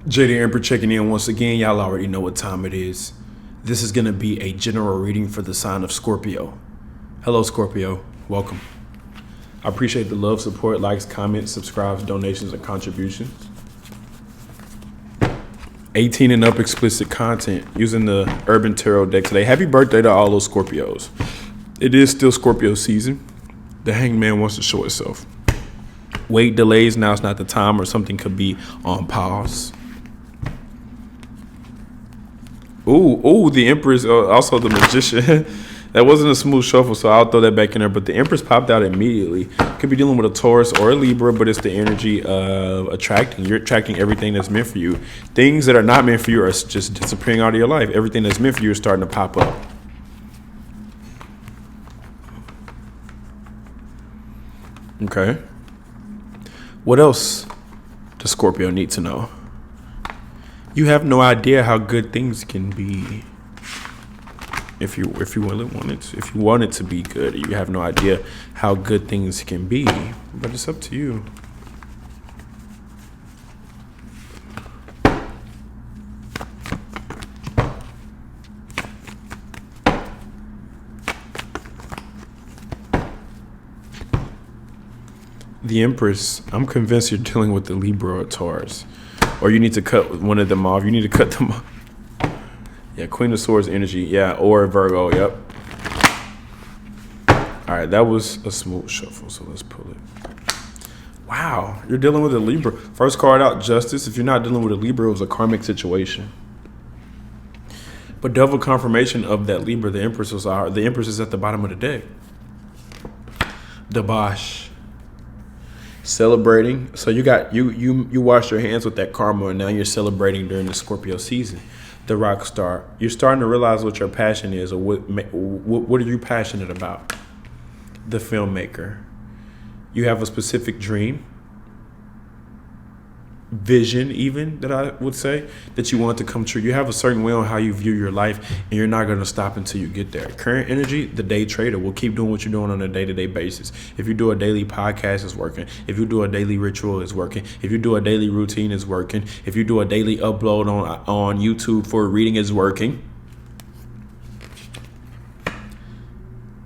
JD Emperor checking in once again. Y'all already know what time it is. This is going to be a general reading for the sign of Scorpio. Hello, Scorpio. Welcome. I appreciate the love, support, likes, comments, subscribes, donations, and contributions. 18 and up explicit content using the Urban Tarot deck today. Happy birthday to all those Scorpios. It is still Scorpio season. The Hanged Man wants to show itself. Wait, delays, now it's not the time, or something could be on pause. Ooh, the Empress, also the Magician. That wasn't a smooth shuffle, so I'll throw that back in there. But the Empress popped out immediately. Could be dealing with a Taurus or a Libra, but it's the energy of attracting. You're attracting everything that's meant for you. Things that are not meant for you are just disappearing out of your life. Everything that's meant for you is starting to pop up. Okay. What else does Scorpio need to know? You have no idea how good things can be. If you really want it to be good, you have no idea how good things can be. But it's up to you. The Empress, I'm convinced you're dealing with the Libra or Taurus. Or you need to cut one of them off. You need to cut them off. Yeah, Queen of Swords energy. Yeah, or Virgo. Yep. All right, that was a smooth shuffle, so let's pull it. Wow, you're dealing with a Libra. First card out, Justice. If you're not dealing with a Libra, it was a karmic situation. But double confirmation of that Libra, the Empress is at the bottom of the deck. Dabash. Celebrating. So you washed your hands with that karma, and now you're celebrating during the Scorpio season. The rock star. You're starting to realize what your passion is, or what are you passionate about? The filmmaker. You have a specific dream, vision, even, that I would say, that you want to come true. You have a certain way on how you view your life, and you're not going to stop until you get there. Current energy, the day trader, will keep doing what you're doing on a day-to-day basis. If you do a daily podcast, it's working. If you do a daily ritual, it's working. If you do a daily routine, it's working. If you do a daily upload on YouTube for a reading, it's working.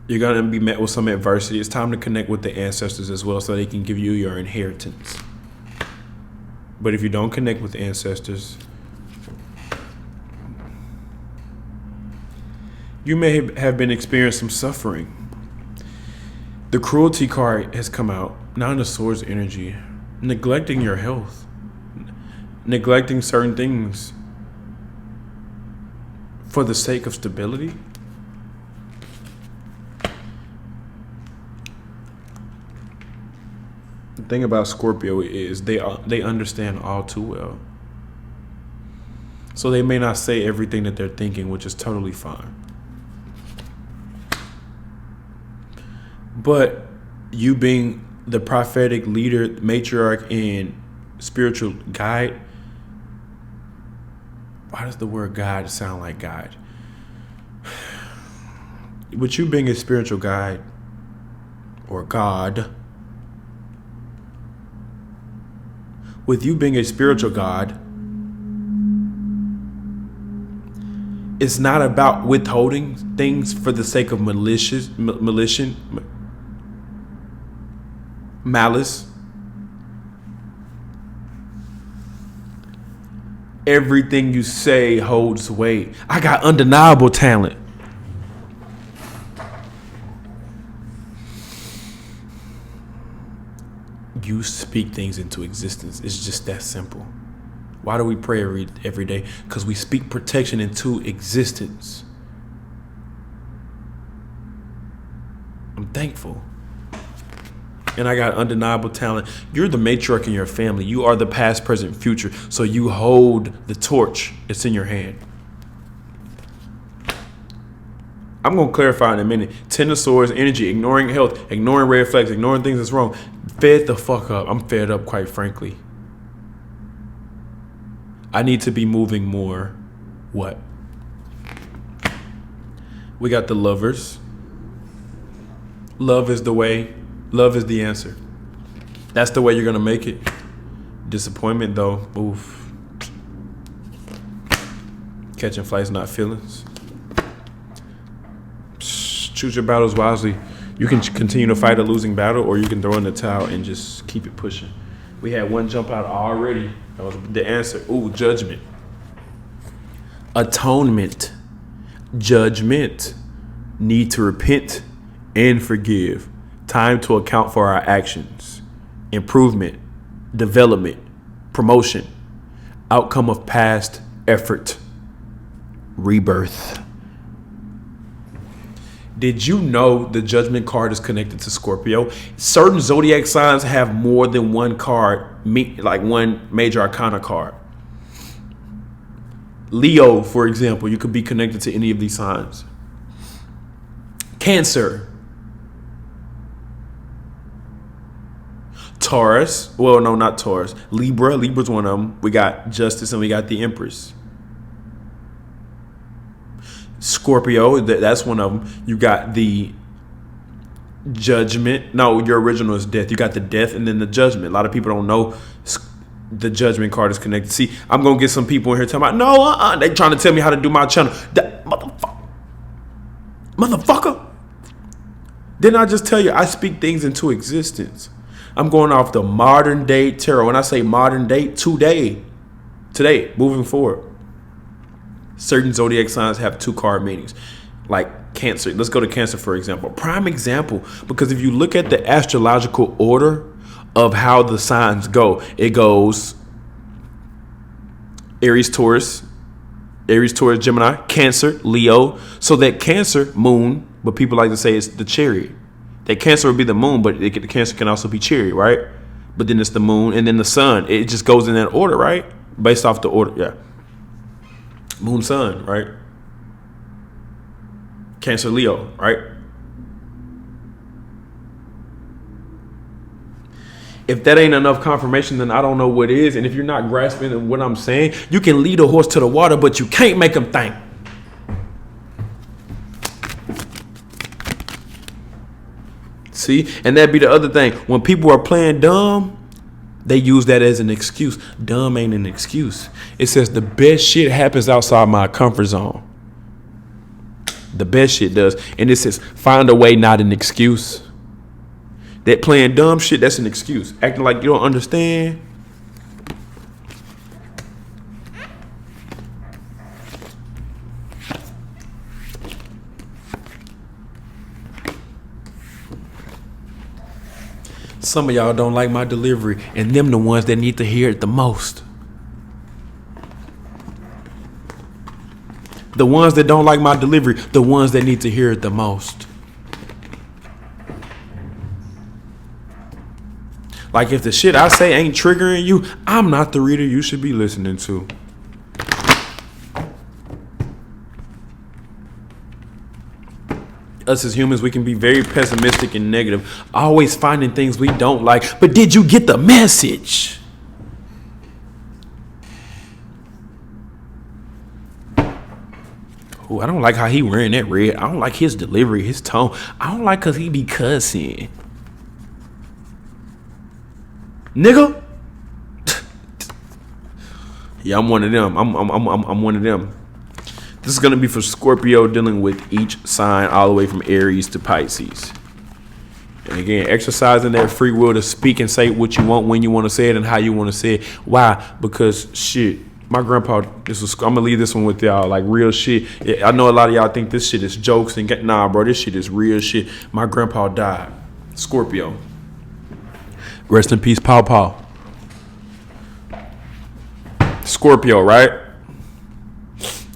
You're going to be met with some adversity. It's time to connect with the ancestors as well, so they can give you your inheritance. But if you don't connect with the ancestors, you may have been experiencing some suffering. The cruelty card has come out. Nine of Swords energy. Neglecting your health. Neglecting certain things for the sake of stability. The thing about Scorpio is they understand all too well. So they may not say everything that they're thinking, which is totally fine. But you being the prophetic leader, matriarch, and spiritual guide. Why does the word guide sound like guide? With you being a spiritual guide or God, with you being a spiritual God, it's not about withholding things for the sake of malice. Everything you say holds weight. I got undeniable talent. You speak things into existence. It's just that simple. Why do we pray every day? Because we speak protection into existence. I'm thankful. And I got undeniable talent. You're the matriarch in your family. You are the past, present, future. So you hold the torch. It's in your hand. I'm going to clarify in a minute. Ten of Swords energy, ignoring health, ignoring red flags, ignoring things that's wrong. Fed the fuck up. I'm fed up, quite frankly. I need to be moving more. What? We got the Lovers. Love is the way. Love is the answer. That's the way you're going to make it. Disappointment, though. Oof. Catching flights, not feelings. Choose your battles wisely. You can continue to fight a losing battle, or you can throw in the towel and just keep it pushing. We had one jump out already. That was the answer. Ooh, judgment. Atonement. Judgment. Need to repent and forgive. Time to account for our actions. Improvement. Development. Promotion. Outcome of past effort. Rebirth. Did you know the Judgment card is connected to Scorpio? Certain zodiac signs have more than one card, like one major arcana card. Leo, for example, you could be connected to any of these signs. Cancer. Taurus. Well, no, not Taurus. Libra. Libra's one of them. We got Justice and we got the Empress. Scorpio, that's one of them. You got the Judgment. No, your original is Death. You got the Death and then the Judgment. A lot of people don't know the Judgment card is connected. See, I'm going to get some people in here talking about, no, they trying to tell me how to do my channel. That motherfucker. Didn't I just tell you I speak things into existence? I'm going off the modern day tarot. When I say modern day, today, moving forward. Certain zodiac signs have 2 card meanings, like Cancer. Let's go to Cancer, for example. Prime example, because if you look at the astrological order of how the signs go, it goes Aries, Taurus, Gemini, Cancer, Leo. So that Cancer, moon, but people like to say it's the chariot. That Cancer would be the moon, but the Cancer can also be chariot, right? But then it's the moon and then the sun. It just goes in that order, right? Based off the order, yeah. Moon, sun, right? Cancer, Leo, right? If that ain't enough confirmation, then I don't know what is. And if you're not grasping what I'm saying, you can lead a horse to the water, but you can't make him think. See? And that'd be the other thing. When people are playing dumb, they use that as an excuse. Dumb ain't an excuse. It says the best shit happens outside my comfort zone. The best shit does. And it says find a way, not an excuse. That playing dumb shit, that's an excuse. Acting like you don't understand. Some of y'all don't like my delivery, and them the ones that need to hear it the most. The ones that don't like my delivery, the ones that need to hear it the most. Like if the shit I say ain't triggering you, I'm not the reader you should be listening to. Us as humans, we can be very pessimistic and negative, always finding things we don't like. But did you get the message? Ooh, I don't like how he wearing that red. I don't like his delivery, his tone. I don't like cause he be cussing. Nigga. Yeah, I'm one of them. I'm one of them. This is going to be for Scorpio, dealing with each sign all the way from Aries to Pisces. And again, exercising that free will to speak and say what you want, when you want to say it, and how you want to say it. Why? Because shit, my grandpa, I'm going to leave this one with y'all, like real shit. I know a lot of y'all think this shit is jokes. And nah, bro, this shit is real shit. My grandpa died. Scorpio. Rest in peace, Paw Paw. Scorpio, right?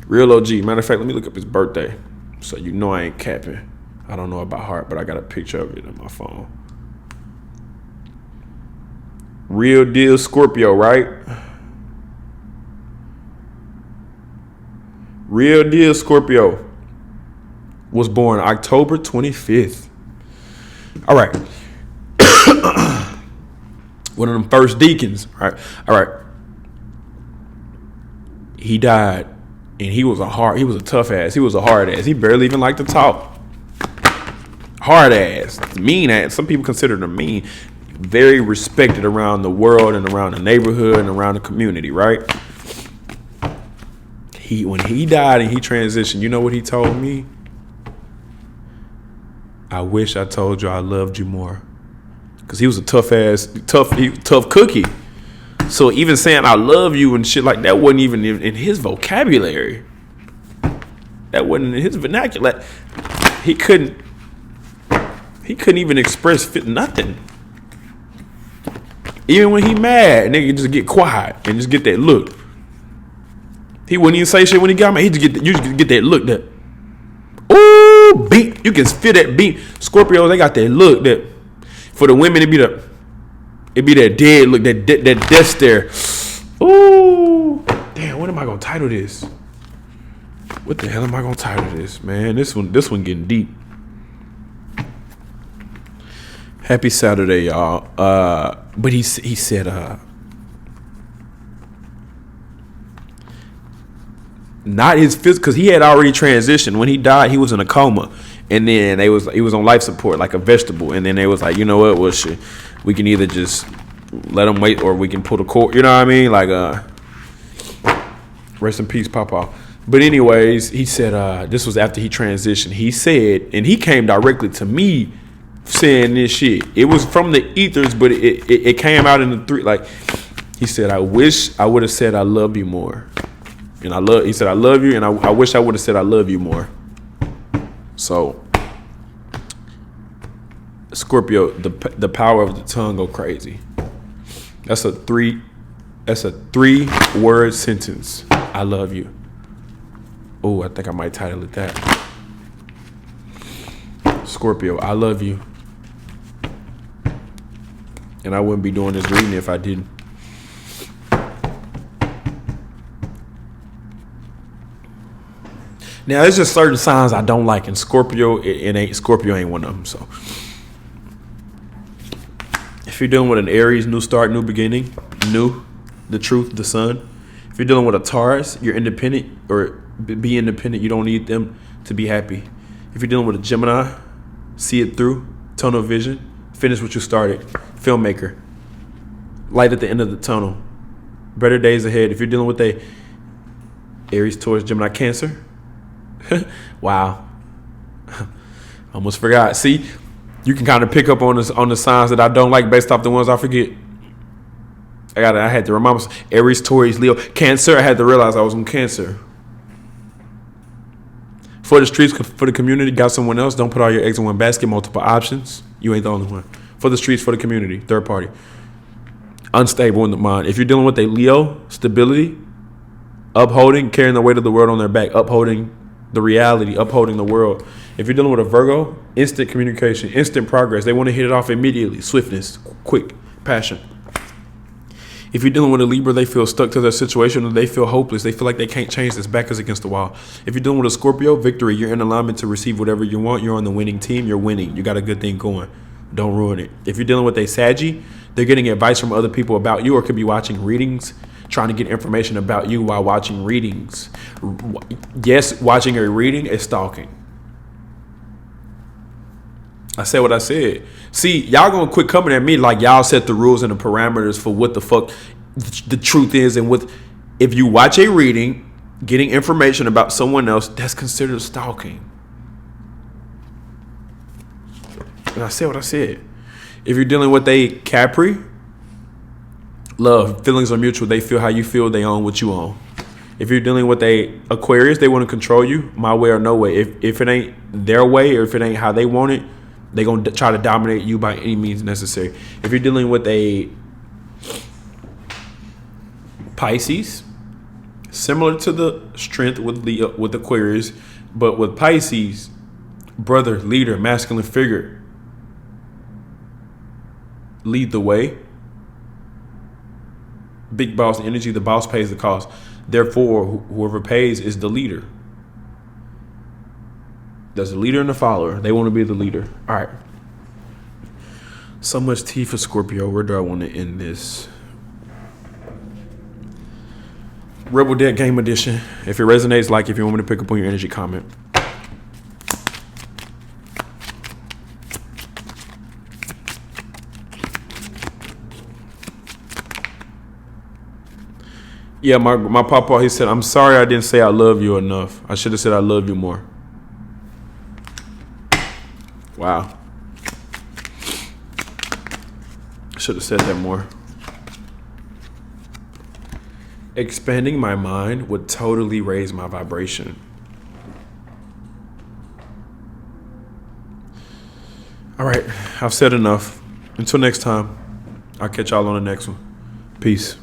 Real OG. Matter of fact, let me look up his birthday so you know I ain't capping. I don't know it by heart, but I got a picture of it on my phone. Real deal Scorpio, right? Real deal Scorpio was born October 25th. All right. One of them first deacons. All right. He died. And he was a tough ass. He was a hard ass. He barely even liked to talk. Hard ass. Mean ass. Some people consider him mean. Very respected around the world and around the neighborhood and around the community, right? When he died and he transitioned, you know what he told me? I wish I told you I loved you more. Because he was a tough cookie. So even saying I love you and shit like that wasn't even in his vocabulary. That wasn't in his vernacular. He couldn't even express nothing. Even when he mad, nigga just get quiet and just get that look. He wouldn't even say shit when he got mad. You just get that look that, ooh, beat. You can feel that beat. Scorpios, they got that look that, for the women, it be that dead look, that death stare. Ooh, damn, what am I gonna title this? What the hell am I gonna title this, man? This one getting deep. Happy Saturday, y'all. But he said, not his physical, because he had already transitioned. When he died, he was in a coma, and then he was on life support like a vegetable. And then they was like, you know what? Well, shit, we can either just let him wait, or we can pull the cord. You know what I mean? Like, rest in peace, Papa. But anyways, he said this was after he transitioned. He said, and he came directly to me saying this shit. It was from the ethers, but it came out in the three. Like, he said, I wish I would have said I love you more. And he said, I love you, and I wish I would have said I love you more. So, Scorpio, the power of the tongue go crazy. That's a three word sentence. I love you. Oh, I think I might title it that. Scorpio, I love you. And I wouldn't be doing this reading if I didn't. Now, there's just certain signs I don't like in Scorpio. Scorpio ain't one of them. So, if you're dealing with an Aries, new start, new beginning, the truth, the sun. If you're dealing with a Taurus, you're independent, or be independent. You don't need them to be happy. If you're dealing with a Gemini, see it through, tunnel vision, finish what you started. Filmmaker, light at the end of the tunnel, better days ahead. If you're dealing with a Aries, Taurus, Gemini, Cancer, wow, almost forgot. See, you can kind of pick up on the signs that I don't like based off the ones I forget. I had to remind myself. Aries, Taurus, Leo, Cancer. I had to realize I was on Cancer. For the streets, for the community, got someone else. Don't put all your eggs in one basket. Multiple options. You ain't the only one. For the streets, for the community, third party. Unstable in the mind. If you're dealing with a Leo, stability, upholding, carrying the weight of the world on their back, upholding the reality, upholding the world. If you're dealing with a Virgo, instant communication, instant progress. They want to hit it off immediately. Swiftness, quick, passion. If you're dealing with a Libra, they feel stuck to their situation, or they feel hopeless. They feel like they can't change this. Back is against the wall. If you're dealing with a Scorpio, victory. You're in alignment to receive whatever you want. You're on the winning team. You're winning. You got a good thing going. Don't ruin it. If you're dealing with a Saggy, they're getting advice from other people about you, or could be watching readings, trying to get information about you while watching readings. Yes, watching a reading is stalking. I said what I said. See, y'all gonna quit coming at me like y'all set the rules and the parameters for what the fuck the truth is, and what if you watch a reading, getting information about someone else, that's considered stalking. And I said what I said. If you're dealing with a Capri, love, feelings are mutual. They feel how you feel. They own what you own. If you're dealing with a Aquarius, they want to control you, my way or no way. If it ain't their way, or if it ain't how they want it, they're going to try to dominate you by any means necessary. If you're dealing with a Pisces, similar to the strength with Aquarius, but with Pisces, brother, leader, masculine figure, lead the way. Big boss energy, the boss pays the cost. Therefore, whoever pays is the leader. There's a leader and a follower. They want to be the leader. All right. So much tea for Scorpio. Where do I want to end this? Rebel Deck Game Edition. If it resonates, like. If you want me to pick up on your energy, comment. Yeah, my papa, he said, I'm sorry I didn't say I love you enough. I should have said I love you more. Wow. I should have said that more. Expanding my mind would totally raise my vibration. All right, I've said enough. Until next time, I'll catch y'all on the next one. Peace.